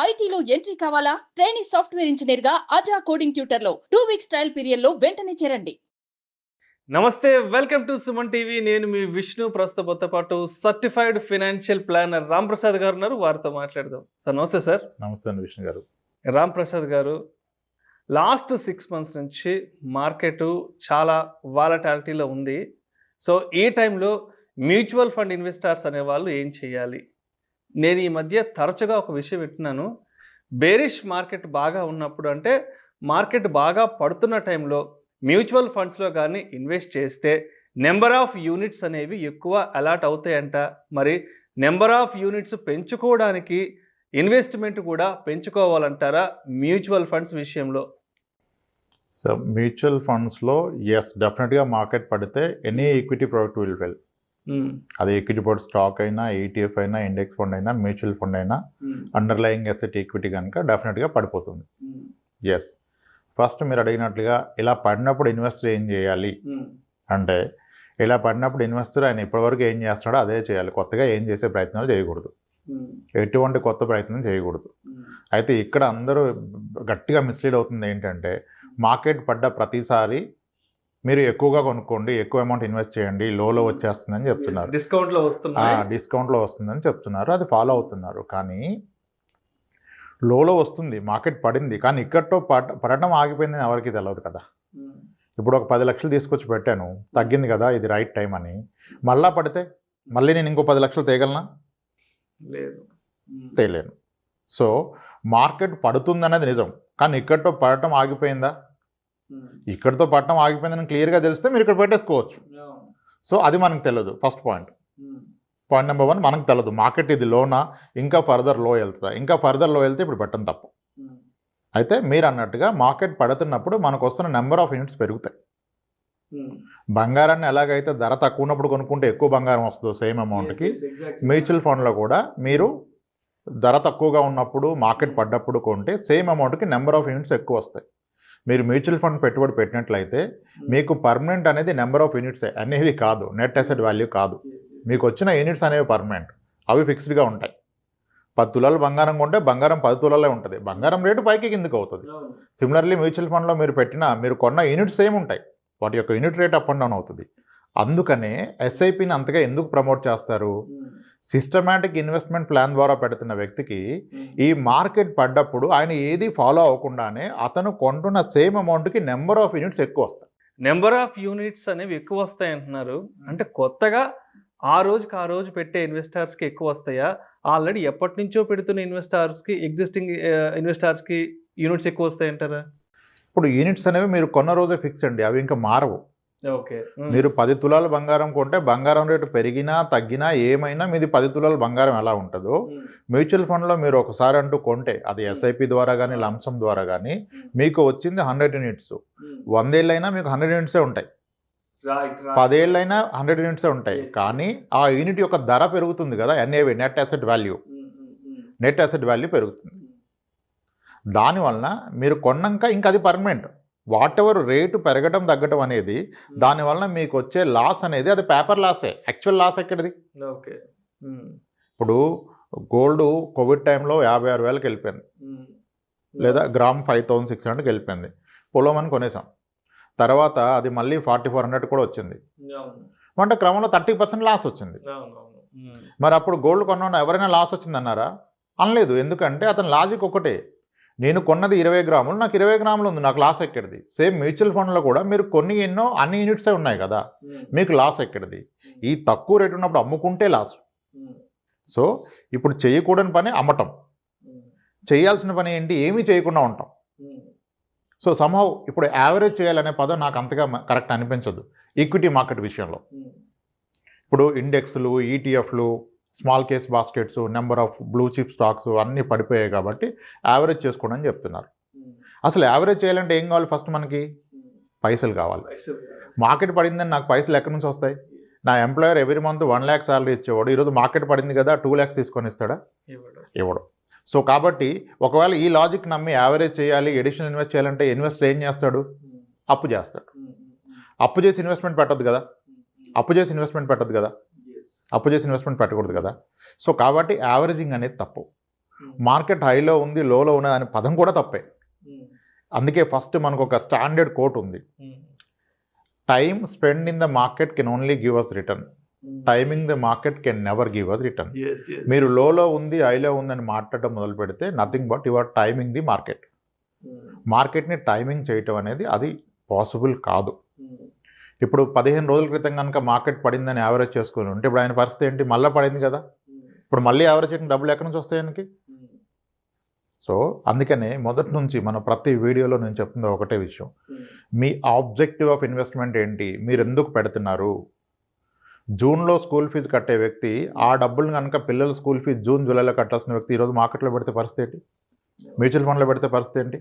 ఐటీలో ఎంట్రీ కావాలా? Trainee software engineer గా అజా కోడింగ్ ట్యూటర్ లో 2 వీక్స్ ట్రయల్ పీరియడ్ లో వెంటనే చేరండి. నమస్తే, వెల్కమ్ టు సుమన్ టీవీ. నేను మీ విష్ణు. ప్రస్తుతంతో పాటు certified financial planner Ram Prasad గారు ఉన్నారు. వారితో మాట్లాడదాం. సార్ నమస్తే. సార్ నమస్తే అండి విష్ణు గారు. రామ్ ప్రసాద్ గారు, లాస్ట్ 6 months నుంచి మార్కెట్ చాలా వాలటాలిటీలో ఉంది. సో ఈ టైంలో మ్యూచువల్ ఫండ్ ఇన్వెస్టర్స్ అనేవాళ్ళు ఏం చేయాలి? నేను ఈ మధ్య తరచుగా ఒక విషయం వింటున్నాను. బేరిష్ మార్కెట్ బాగా ఉన్నప్పుడు, అంటే మార్కెట్ బాగా పడుతున్న టైంలో మ్యూచువల్ ఫండ్స్లో కానీ ఇన్వెస్ట్ చేస్తే నెంబర్ ఆఫ్ యూనిట్స్ అనేవి ఎక్కువ అలాట్ అవుతాయంట. మరి నెంబర్ ఆఫ్ యూనిట్స్ పెంచుకోవడానికి ఇన్వెస్ట్మెంట్ కూడా పెంచుకోవాలంటారా మ్యూచువల్ ఫండ్స్ విషయంలో? సో మ్యూచువల్ ఫండ్స్లో ఎస్, డెఫినెట్గా మార్కెట్ పడితే any equity product will well. అది ఈక్విటీ ప్రోడక్ట్ స్టాక్ అయినా, ఈటీఎఫ్ అయినా, ఇండెక్స్ ఫండ్ అయినా, మ్యూచువల్ ఫండ్ అయినా, అండర్లయింగ్ అసెట్ ఈక్విటీ కనుక డెఫినెట్గా పడిపోతుంది. ఎస్, ఫస్ట్ మీరు అడిగినట్లుగా ఇలా పడినప్పుడు ఇన్వెస్టర్ ఏం చేయాలి అంటే, ఇలా పడినప్పుడు ఇన్వెస్టర్ ఆయన ఇప్పటివరకు ఏం చేస్తాడో అదే చేయాలి. కొత్తగా ఏం చేసే ప్రయత్నాలు చేయకూడదు, ఎటువంటి కొత్త ప్రయత్నం చేయకూడదు. అయితే ఇక్కడ అందరూ గట్టిగా మిస్లీడ్ అవుతుంది ఏంటంటే, మార్కెట్ పడ్డ ప్రతిసారి మీరు ఎక్కువగా కొనుక్కోండి, ఎక్కువ అమౌంట్ ఇన్వెస్ట్ చేయండి, లోలో వచ్చేస్తుందని చెప్తున్నారు, డిస్కౌంట్లో వస్తుందని చెప్తున్నారు. అది ఫాలో అవుతున్నారు. కానీ లోలో వస్తుంది, మార్కెట్ పడింది, కానీ ఇక్కడతో పడటం ఆగిపోయిందని ఎవరికి తెలియదు కదా. ఇప్పుడు ఒక 10 లక్షలు తీసుకొచ్చి పెట్టాను, తగ్గింది కదా, ఇది రైట్ టైం అని. మళ్ళా పడితే మళ్ళీ నేను ఇంకో 10 లక్షలు తేగలనా? లేదు, తేలేను. సో మార్కెట్ పడుతుందనేది నిజం, కానీ ఇక్కడతో పడటం ఆగిపోయిందా? ఇక్కడితో పడటం ఆగిపోయిందని క్లియర్గా తెలిస్తే మీరు ఇక్కడ పెట్టేసుకోవచ్చు. సో అది మనకు తెలియదు. ఫస్ట్ పాయింట్ నెంబర్ 1, మనకు తెలియదు మార్కెట్ ఇది లోనా, ఇంకా ఫర్దర్ లో వెళ్తుందా. ఇంకా ఫర్దర్ లో వెళ్తే ఇప్పుడు పెట్టడం తప్పు. అయితే మీరు అన్నట్టుగా మార్కెట్ పడుతున్నప్పుడు మనకు వస్తున్న నెంబర్ ఆఫ్ యూనిట్స్ పెరుగుతాయి. బంగారాన్ని ఎలాగైతే ధర తక్కువ ఉన్నప్పుడు కొనుక్కుంటే ఎక్కువ బంగారం వస్తుందో సేమ్ అమౌంట్కి, మ్యూచువల్ ఫండ్లో కూడా మీరు ధర తక్కువగా ఉన్నప్పుడు మార్కెట్ పడ్డప్పుడు కొంటే సేమ్ అమౌంట్కి నెంబర్ ఆఫ్ యూనిట్స్ ఎక్కువ వస్తాయి. మీరు మ్యూచువల్ ఫండ్ పెట్టుబడి పెట్టినట్లయితే మీకు పర్మనెంట్ అనేది నెంబర్ ఆఫ్ యూనిట్స్ అనేవి కాదు, నెట్ అసెట్ వాల్యూ కాదు. మీకు వచ్చిన యూనిట్స్ అనేవి పర్మనెంట్, అవి ఫిక్స్డ్గా ఉంటాయి. 10 తులాలు బంగారం కొంటే బంగారం 10 తులాలే ఉంటుంది, బంగారం రేటు పైకి కిందకి అవుతుంది. సిమిలర్లీ మ్యూచువల్ ఫండ్లో మీరు కొన్న యూనిట్స్ సేమ్ ఉంటాయి, వాటి యొక్క unit rate up and down అవుతుంది. అందుకనే ఎస్ఐపిని అంతగా ఎందుకు ప్రమోట్ చేస్తారు? సిస్టమాటిక్ ఇన్వెస్ట్మెంట్ ప్లాన్ ద్వారా పెడుతున్న వ్యక్తికి ఈ మార్కెట్ పడ్డప్పుడు ఆయన ఏది ఫాలో అవ్వకుండానే అతను కొంటున్న సేమ్ అమౌంట్కి నెంబర్ ఆఫ్ యూనిట్స్ ఎక్కువ వస్తాయి. నెంబర్ ఆఫ్ యూనిట్స్ అనేవి ఎక్కువ వస్తాయి అంటున్నారు. అంటే కొత్తగా ఆ రోజు పెట్టే ఇన్వెస్టర్స్కి ఎక్కువ వస్తాయా? ఆల్రెడీ ఎప్పటి నుంచో పెడుతున్న ఇన్వెస్టర్స్కి, ఎగ్జిస్టింగ్ ఇన్వెస్టర్స్కి యూనిట్స్ ఎక్కువ వస్తాయి అంటారా? ఇప్పుడు యూనిట్స్ అనేవి మీరు కొన్న రోజే ఫిక్స్ అండి, అవి ఇంకా మారవు. ఓకే, మీరు 10 తులాల బంగారం కొంటే బంగారం రేటు పెరిగినా తగ్గినా ఏమైనా మీది 10 తులాల బంగారం ఎలా ఉంటుందో, మ్యూచువల్ ఫండ్లో మీరు ఒకసారి అంటూ కొంటే అది ఎస్ఐపి ద్వారా కానీ లంసమ్ ద్వారా కానీ మీకు వచ్చింది 100 యూనిట్స్. 100 ఏళ్ళైనా మీకు 100 యూనిట్సే ఉంటాయి, 10 ఏళ్ళైనా 100 యూనిట్సే ఉంటాయి. కానీ ఆ యూనిట్ యొక్క ధర పెరుగుతుంది కదా, ఎన్ఏవి, నెట్ అసెట్ వాల్యూ పెరుగుతుంది. దానివలన మీరు కొన్నాక ఇంకా అది పర్మనెంట్. వాట్ ఎవర్ రేటు పెరగటం తగ్గటం అనేది, దానివల్ల మీకు వచ్చే లాస్ అనేది అది పేపర్ లాసే. యాక్చువల్ లాస్ ఎక్కడిది? ఓకే, ఇప్పుడు గోల్డ్ కోవిడ్ టైంలో 56,000కి వెళ్ళిపోయింది, లేదా గ్రామ్ 5,600కి వెళ్ళిపోయింది. పొలమని కొనేసాం, తర్వాత అది మళ్ళీ 4,400 కూడా వచ్చింది. అంటే క్రమంలో 30% లాస్ వచ్చింది. మరి అప్పుడు గోల్డ్ కొన్న ఎవరైనా లాస్ వచ్చిందన్నారా? అనలేదు. ఎందుకంటే అతని లాజిక్ ఒకటే, నేను కొన్నది 20 గ్రాములు, నాకు 20 గ్రాములు ఉంది, నాకు లాస్ ఎక్కడిది? సేమ్ మ్యూచువల్ ఫండ్లో కూడా మీరు అన్ని యూనిట్సే ఉన్నాయి కదా, మీకు లాస్ ఎక్కడిది? ఈ తక్కువ రేటు ఉన్నప్పుడు అమ్ముకుంటే లాస్. సో ఇప్పుడు చేయకూడని పని అమ్మటం, చేయాల్సిన పని ఏంటి? ఏమీ చేయకుండా ఉంటాం. సో సమ్హౌ ఇప్పుడు యావరేజ్ చేయాలనే పదం నాకు అంతగా కరెక్ట్ అనిపించదు ఈక్విటీ మార్కెట్ విషయంలో. ఇప్పుడు ఇండెక్స్లు, ఈటీఎఫ్లు, small case baskets, number of blue chip stocks అన్నీ పడిపోయాయి కాబట్టి యావరేజ్ చేసుకోండి అని చెప్తున్నారు. అసలు యావరేజ్ చేయాలంటే ఏం కావాలి? ఫస్ట్ మనకి పైసలు కావాలి. మార్కెట్ పడిందని నాకు పైసలు ఎక్కడి నుంచి వస్తాయి? నా employer every month 1 lakh salary ఇచ్చేవాడు, ఈరోజు మార్కెట్ పడింది కదా 2 lakhs తీసుకొని ఇస్తాడా? ఇవ్వడు. సో కాబట్టి ఒకవేళ ఈ లాజిక్ నమ్మి యావరేజ్ చేయాలి, ఎడిషనల్ ఇన్వెస్ట్ చేయాలంటే ఇన్వెస్టర్ ఏం చేస్తాడు? అప్పు చేస్తాడు. అప్పు చేసి ఇన్వెస్ట్మెంట్ పెట్టద్దు కదా, అప్పు చేసి ఇన్వెస్ట్మెంట్ పెట్టకూడదు కదా. సో కాబట్టి యావరేజింగ్ అనేది తప్పు. మార్కెట్ హైలో ఉంది, లోలో ఉన్నది అనే పదం కూడా తప్పే. అందుకే ఫస్ట్ మనకు ఒక స్టాండర్డ్ కోట్ ఉంది, time spend in the market can only give us return, timing the market can never give us return. మీరు లోలో ఉంది హైలో ఉందని మాట్లాడటం మొదలు పెడితే nothing but your timing the market. మార్కెట్ని టైమింగ్ చేయటం అనేది అది పాసిబుల్ కాదు. ఇప్పుడు 15 రోజుల క్రితం కనుక మార్కెట్ పడిందని యావరేజ్ చేసుకుని ఉంటే ఇప్పుడు ఆయన పరిస్థితి ఏంటి? మళ్ళీ పడింది కదా, ఇప్పుడు మళ్ళీ యావరేజ్ చేయడం డబ్బులు ఎక్కడి నుంచి వస్తాయి ఆయనకి? సో అందుకనే మొదటి నుంచి మన ప్రతి వీడియోలో నేను చెప్తుంది ఒకటే విషయం, మీ ఆబ్జెక్టివ్ ఆఫ్ ఇన్వెస్ట్మెంట్ ఏంటి, మీరు ఎందుకు పెడుతున్నారు? జూన్లో స్కూల్ ఫీజు కట్టే వ్యక్తి ఆ డబ్బులు కనుక పిల్లల స్కూల్ ఫీజు జూన్ జూలైలో కట్టాల్సిన వ్యక్తి ఈరోజు మార్కెట్లో పెడితే పరిస్థితి ఏంటి? మ్యూచువల్ ఫండ్లో పెడితే పరిస్థితి ఏంటి?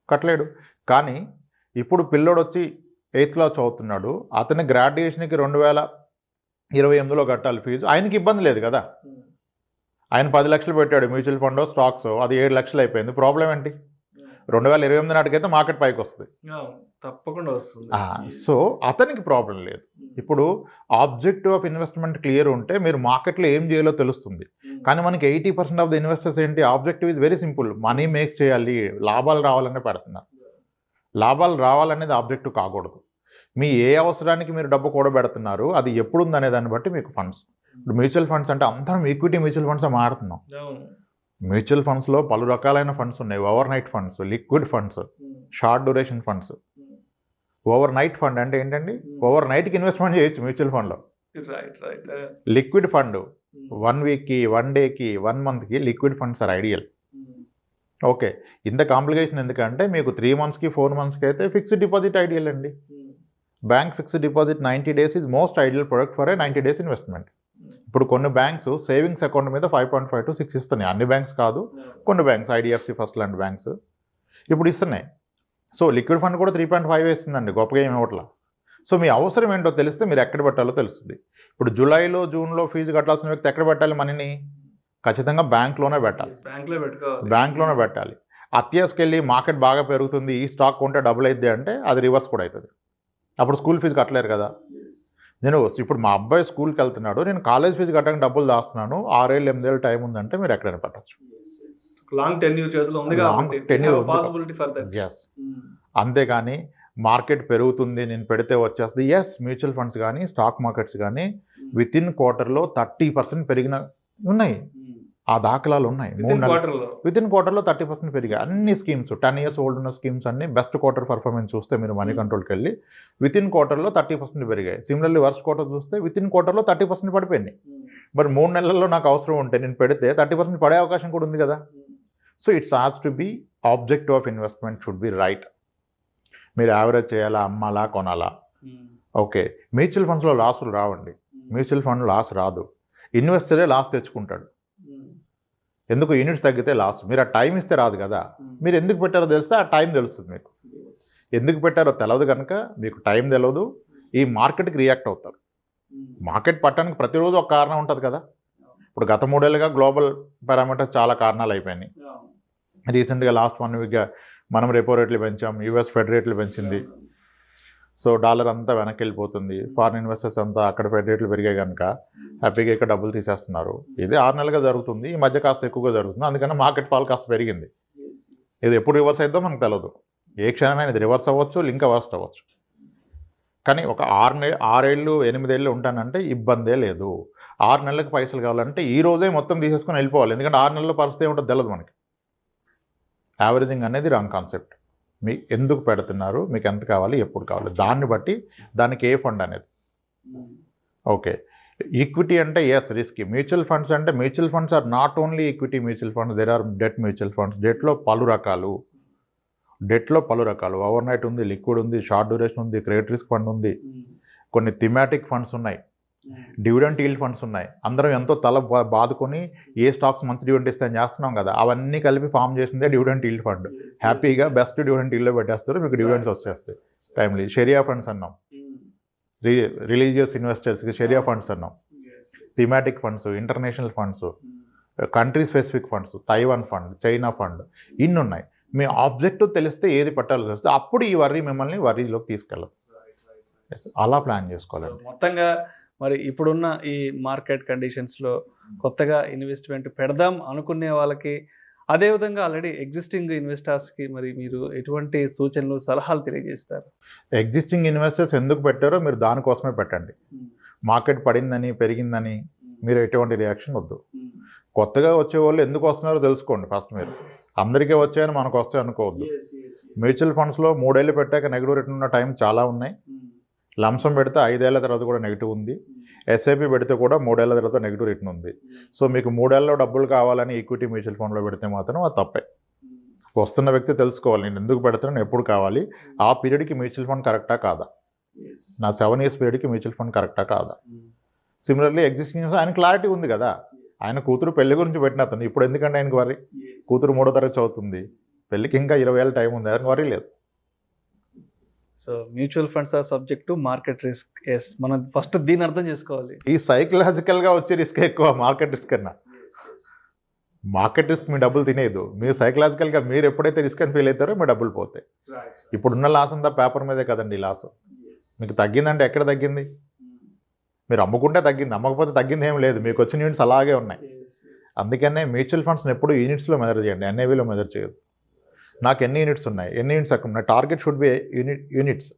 కట్టలేడు. కానీ ఇప్పుడు పిల్లోడు వచ్చి 8th క్లాస్ చదువుతున్నాడు, అతని గ్రాడ్యుయేషన్కి 2028లో కట్టాలి ఫీజు, ఆయనకి ఇబ్బంది లేదు కదా. ఆయన 10 లక్షలు పెట్టాడు మ్యూచువల్ ఫండ్ స్టాక్స్, అది 7 లక్షలు అయిపోయింది. ప్రాబ్లం ఏంటి? 2028 నాటికైతే మార్కెట్ పైకి వస్తుంది, తప్పకుండా వస్తుంది. సో అతనికి ప్రాబ్లం లేదు. ఇప్పుడు ఆబ్జెక్టివ్ ఆఫ్ ఇన్వెస్ట్మెంట్ క్లియర్ ఉంటే మీరు మార్కెట్లో ఏం చేయాలో తెలుస్తుంది. కానీ మనకి 80% ఆఫ్ ద ఇన్వెస్టర్స్ ఏంటి, objective is very simple, money make చేయాలి, లాభాలు రావాలనే పెడుతున్నారు. లాభాలు రావాలనేది ఆబ్జెక్టివ్ కాకూడదు. మీ ఏ అవసరానికి మీరు డబ్బు కూడబెడుతున్నారు అది ఎప్పుడు ఉందనే దాన్ని బట్టి మీకు ఫండ్స్. ఇప్పుడు మ్యూచువల్ ఫండ్స్ అంటే అందరం ఈక్విటీ మ్యూచువల్ ఫండ్స్ మాడుతున్నాం. మ్యూచువల్ ఫండ్స్లో పలు రకాలైన ఫండ్స్ ఉన్నాయి, over night funds, liquid funds, short duration funds. Over night fund అంటే ఏంటండి? ఓవర్ నైట్కి ఇన్వెస్ట్మెంట్ చేయొచ్చు మ్యూచువల్ ఫండ్లో. లిక్విడ్ ఫండ్ 1 వీక్కి 1 డేకి 1 మంత్కి liquid funds are ideal. Okay, ఇంత కాంప్లికేషన్ ఎందుకంటే మీకు 3 మంత్స్కి 4 మంత్స్కి అయితే ఫిక్స్డ్ డిపాజిట్ ఐడియల్ అండి. Bank fixed deposit 90 days is most ideal product for a 90 days investment. ఇప్పుడు కొన్ని బ్యాంక్స్ సేవింగ్స్ అకౌంట్ మీద 5.5 to 6 ఇస్తున్నాయి. అన్ని బ్యాంక్స్ కాదు, కొన్ని బ్యాంక్స్, ఐడిఎఫ్సి ఫస్ట్ లాంటి బ్యాంక్స్ ఇప్పుడు ఇస్తున్నాయి. సో లిక్విడ్ ఫండ్ కూడా 3.5 వేస్తుందండి, గొప్పగా ఏమి ఇవ్వట్లా. సో మీ అవసరం ఏంటో తెలిస్తే మీరు ఎక్కడ పెట్టాలో తెలుస్తుంది. ఇప్పుడు జూలైలో జూన్లో ఫీజు కట్టాల్సిన వ్యక్తి ఎక్కడ పెట్టాలి మనీని? ఖచ్చితంగా బ్యాంక్లోనే పెట్టాలి. బ్యాంక్లోనే పెట్టాలి. అత్యాసకెళ్ళి మార్కెట్ బాగా పెరుగుతుంది, ఈ స్టాక్ కొంటే డబుల్ అవుతుంది అంటే అది రివర్స్ కూడా అవుతుంది. అప్పుడు స్కూల్ ఫీజు కట్టలేరు కదా. నేను ఇప్పుడు మా అబ్బాయి స్కూల్కి వెళ్తున్నాడు, నేను కాలేజ్ ఫీజు కట్టడానికి డబ్బులు దాస్తున్నాను, 6 ఏళ్ళు 8 ఏళ్ళు టైం ఉందంటే మీరు ఎక్కడైనా పెట్టచ్చు. ఎస్, అంతేగాని మార్కెట్ పెరుగుతుంది నేను పెడితే వచ్చేస్తుంది. ఎస్, మ్యూచువల్ ఫండ్స్ కానీ స్టాక్ మార్కెట్స్ కానీ విత్ ఇన్ క్వార్టర్లో 30% పెరిగిన ఉన్నాయి, ఆ దాఖలాలు ఉన్నాయి. విత్ ఇన్ క్వార్టర్లో 30% పెరిగాయి. అన్ని స్కీమ్స్ 10 years ఓల్డ్ ఉన్న స్కీమ్స్ అన్ని బెస్ట్ క్వార్టర్ పర్ఫార్మెన్స్ చూస్తే మీరు మనీ కంట్రోల్కి వెళ్ళి విత్ ఇన్ క్వార్టర్లో 30% పెరిగాయి. సిమిలర్లీ వర్స్ట్ క్వార్టర్ చూస్తే విత్ ఇన్ క్వార్టర్లో 30% పడిపోయింది. మరి 3 నెలల్లో నాకు అవసరం ఉంటే నేను పెడితే 30% పడే అవకాశం కూడా ఉంది కదా. So it's has to be objective of investment should be right. మీరు యావరేజ్ చేయాలా, అమ్మాలా, కొనాలా? ఓకే, మ్యూచువల్ ఫండ్స్లో లాసులు రావండి, మ్యూచువల్ ఫండ్ లాస్ రాదు, ఇన్వెస్టరే లాస్ తెచ్చుకుంటాడు. ఎందుకు? యూనిట్స్ తగ్గితే లాస్. మీరు ఆ టైం ఇస్తే రాదు కదా. మీరు ఎందుకు పెట్టారో తెలిస్తే ఆ టైం తెలుస్తుంది మీకు. ఎందుకు పెట్టారో తెలియదు కనుక మీకు టైం తెలియదు, ఈ మార్కెట్కి రియాక్ట్ అవుతారు. మార్కెట్ పట్టడానికి ప్రతిరోజు ఒక కారణం ఉంటుంది కదా. ఇప్పుడు గత 3 ఏళ్ళుగా గ్లోబల్ పారామీటర్స్ చాలా కారణాలు అయిపోయినాయి. రీసెంట్గా లాస్ట్ 1 weekగా మనం రెపో రేట్లు పెంచాం, యూఎస్ ఫెడ్ రేట్లు పెంచింది. సో డాలర్ అంతా వెనక్కి వెళ్ళిపోతుంది, ఫారిన్ ఇన్వెస్టర్స్ అంతా అక్కడ ఫెడ్ రేట్లు పెరిగాయి కనుక హ్యాపీగా ఇక్కడ డబ్బులు తీసేస్తున్నారు. ఇది 6 నెలలుగా జరుగుతుంది, ఈ మధ్య కాస్త ఎక్కువగా జరుగుతుంది. అందుకని మార్కెట్ ఫాల్ కాస్త పెరిగింది. ఇది ఎప్పుడు రివర్స్ అవుతుందో మనకు తెలియదు. ఏ క్షణమైనా ఇది రివర్స్ అవ్వచ్చు, ఇంకా వర్స్ట్ అవ్వచ్చు. కానీ ఒక 6 ఏళ్ళు 8 ఏళ్ళు ఉంటానంటే ఇబ్బందే లేదు. 6 నెలలకు పైసలు కావాలంటే ఈ రోజే మొత్తం తీసేసుకొని వెళ్ళిపోవాలి. ఎందుకంటే 6 నెలల పరిస్థితి ఏముంటుందో తెలియదు మనకి. యావరేజింగ్ అనేది రాంగ్ కాన్సెప్ట్. మీకు ఎందుకు పెడుతున్నారు, మీకు ఎంత కావాలి, ఎప్పుడు కావాలి, దాన్ని బట్టి దానికి ఏ ఫండ్ అనేది. ఓకే, ఈక్విటీ అంటే ఎస్ రిస్కీ. మ్యూచువల్ ఫండ్స్ అంటే mutual funds are not only equity mutual funds, there are debt mutual funds. డెట్లో పలు రకాలు, ఓవర్ నైట్ ఉంది, లిక్విడ్ ఉంది, షార్ట్ డ్యూరేషన్ ఉంది, క్రెడిట్ రిస్క్ ఫండ్ ఉంది, కొన్ని థిమాటిక్ ఫండ్స్ ఉన్నాయి, డివిడెంట్ ఈల్డ్ ఫండ్స్ ఉన్నాయి. అందరం ఎంతో తల బాదుకొని ఏ స్టాక్స్ మంచి డివిడెంట్ ఇస్తాయని చేస్తున్నాం కదా, అవన్నీ కలిపి ఫామ్ చేసిందే డివిడెంట్ ఈల్డ్ ఫండ్. హ్యాపీగా బెస్ట్ డివిడెంట్ ఈల్డ్లో పెట్టేస్తారు, మీకు డివిడెంట్స్ వచ్చేస్తాయి టైమ్లీ. షరియా ఫండ్స్ అన్నాం, రిలీజియస్ ఇన్వెస్టర్స్కి షరియా ఫండ్స్ అన్నాం, thematic funds, international funds, country specific funds, Taiwan fund, China fund, ఇన్ని ఉన్నాయి. మీ ఆబ్జెక్టివ్ తెలిస్తే ఏది పట్టాలో తెలిస్తే అప్పుడు ఈ మిమ్మల్ని వర్రీలోకి తీసుకెళ్ళదు. అలా ప్లాన్ చేసుకోవాలి. మొత్తంగా మరి ఇప్పుడున్న ఈ మార్కెట్ కండిషన్స్లో కొత్తగా ఇన్వెస్ట్మెంట్ పెడదాం అనుకునే వాళ్ళకి, అదేవిధంగా ఆల్రెడీ ఎగ్జిస్టింగ్ ఇన్వెస్టర్స్కి మరి మీరు ఎటువంటి సూచనలు, సలహాలు తెలియజేస్తారు? ఎగ్జిస్టింగ్ ఇన్వెస్టర్స్ ఎందుకు పెట్టారో మీరు దానికోసమే పెట్టండి. మార్కెట్ పడిందని, పెరిగిందని మీరు ఎటువంటి రియాక్షన్ వద్దు. కొత్తగా వచ్చే వాళ్ళు ఎందుకు వస్తున్నారో తెలుసుకోండి ఫస్ట్. మీరు అందరికీ వచ్చాయని మనకు వస్తాయి అనుకోవద్దు. మ్యూచువల్ ఫండ్స్లో 3 ఏళ్ళు పెట్టాక నెగిటివ్ రిటర్న్ ఉన్న టైం చాలా ఉన్నాయి. లంసం పెడితే 5 ఏళ్ల తర్వాత కూడా నెగిటివ్ ఉంది. ఎస్ఐపి పెడితే కూడా 3 ఏళ్ల తర్వాత నెగిటివ్ రిటర్న్ ఉంది. సో మీకు 3 ఏళ్ళలో డబ్బులు కావాలని ఈక్విటీ మ్యూచువల్ ఫండ్లో పెడితే మాత్రం అది తప్పే. వస్తున్న వ్యక్తి తెలుసుకోవాలి, నేను ఎందుకు పెడతాను, ఎప్పుడు కావాలి, ఆ పీరియడ్కి మ్యూచువల్ ఫండ్ కరెక్టా కాదా, నా 7 years పీరియడ్కి మ్యూచువల్ ఫండ్ కరెక్టా కాదా. సిమిలర్లీ ఎగ్జిస్టింగ్ ఆయన క్లారిటీ ఉంది కదా, ఆయన కూతురు పెళ్లి గురించి పెట్టిన అతను ఇప్పుడు ఎందుకంటే ఆయనకు వరి, కూతురు 3వ తరగతి చదువుతుంది, పెళ్ళికి ఇంకా 20 ఏళ్ళ టైం ఉంది, ఆయనకు వరి లేదు. So mutual funds are subject to market risk. Yes, మనం ఫస్ట్ దీన్ని అర్థం చేసుకోవాలి. ఈ సైకలాజికల్గా వచ్చే రిస్క్ ఎక్కువ మార్కెట్ రిస్క్ కన్నా. మార్కెట్ రిస్క్ మీ డబ్బులు తినేదు, మీరు సైకలాజికల్గా మీరు ఎప్పుడైతే రిస్క్ అని ఫీల్ అవుతారో మీ డబ్బులు పోతాయి. ఇప్పుడున్న లాస్ అంతా పేపర్ మీదే కదండి లాస్. మీకు తగ్గిందంటే ఎక్కడ తగ్గింది? మీరు అమ్ముకుంటే తగ్గింది, అమ్మకపోతే తగ్గింది ఏం లేదు, మీకు వచ్చిన యూనిట్స్ అలాగే ఉన్నాయి. అందుకనే మ్యూచువల్ ఫండ్స్ని ఎప్పుడు యూనిట్స్లో మెజర్ చేయండి, ఎన్ఏవిలో మెజర్ చేయదు. నాకు ఎన్ని యూనిట్స్ ఉన్నాయి, ఎన్ని యూనిట్స్ అక్కడ ఉన్నాయి, టార్గెట్ షుడ్ బి యూనిట్స్.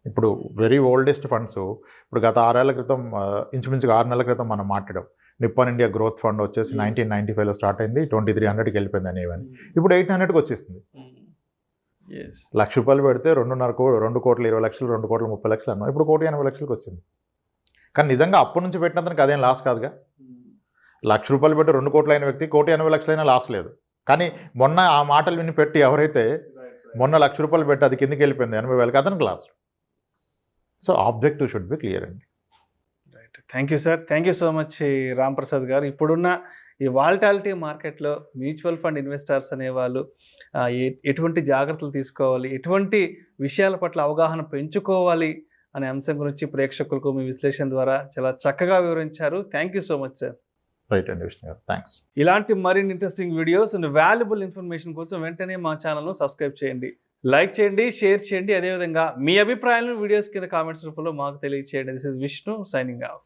ఇప్పుడు వెరీ ఓల్డెస్ట్ ఫండ్స్ ఇప్పుడు గత 6 ఏళ్ల క్రితం, ఇంచుమించుగా 6 నెలల క్రితం మనం మాట్లాడాం. నిప్పాన్ ఇండియా గ్రోత్ ఫండ్ వచ్చేసి 1995లో స్టార్ట్ అయింది, 2300కి వెళ్ళిపోయింది అనేవని. ఇప్పుడు 800కి వచ్చేసింది. ₹1,00,000 పెడితే 2 కోట్ల 20 లక్షలు, 2 కోట్ల 30 లక్షలు అన్నాం, ఇప్పుడు 1,80,00,000కి వచ్చింది. కానీ నిజంగా అప్పటి నుంచి పెట్టినందుకు అదేం లాస్ కాదుగా. ₹1,00,000 పెట్టి 2 కోట్లు అయిన వ్యక్తి 1,80,00,000 అయినా లాస్ లేదు. కానీ మొన్న ఆ మాటలు విని పెట్టి ఎవరైతే మొన్న ₹1,00,000 పెట్టి అది కిందికి వెళ్ళిపోయింది 80,000కి, అతనికి loss. So objective should be clear అండి. Right, thank you sir, thank you so much Ram Prasad గారు. ఇప్పుడున్న ఈ వాలటాలిటీ మార్కెట్లో మ్యూచువల్ ఫండ్ ఇన్వెస్టర్స్ అనేవాళ్ళు ఎటువంటి జాగ్రత్తలు తీసుకోవాలి, ఎటువంటి విషయాల పట్ల అవగాహన పెంచుకోవాలి అనే అంశం గురించి ప్రేక్షకులకు మీ విశ్లేషణ ద్వారా చాలా చక్కగా వివరించారు. Thank you so much sir. Right అండి విష్ణు గారు, థ్యాంక్స్. ఇలాంటి మరిన్ని interesting videos and valuable information కోసం వెంటనే మా ఛానల్ను సబ్స్క్రైబ్ చేయండి, లైక్ చేయండి, షేర్ చేయండి. అదేవిధంగా మీ అభిప్రాయాలను వీడియోస్ కింద కామెంట్స్ రూపంలో మాకు తెలియజేయండి. This is Vishnu signing off.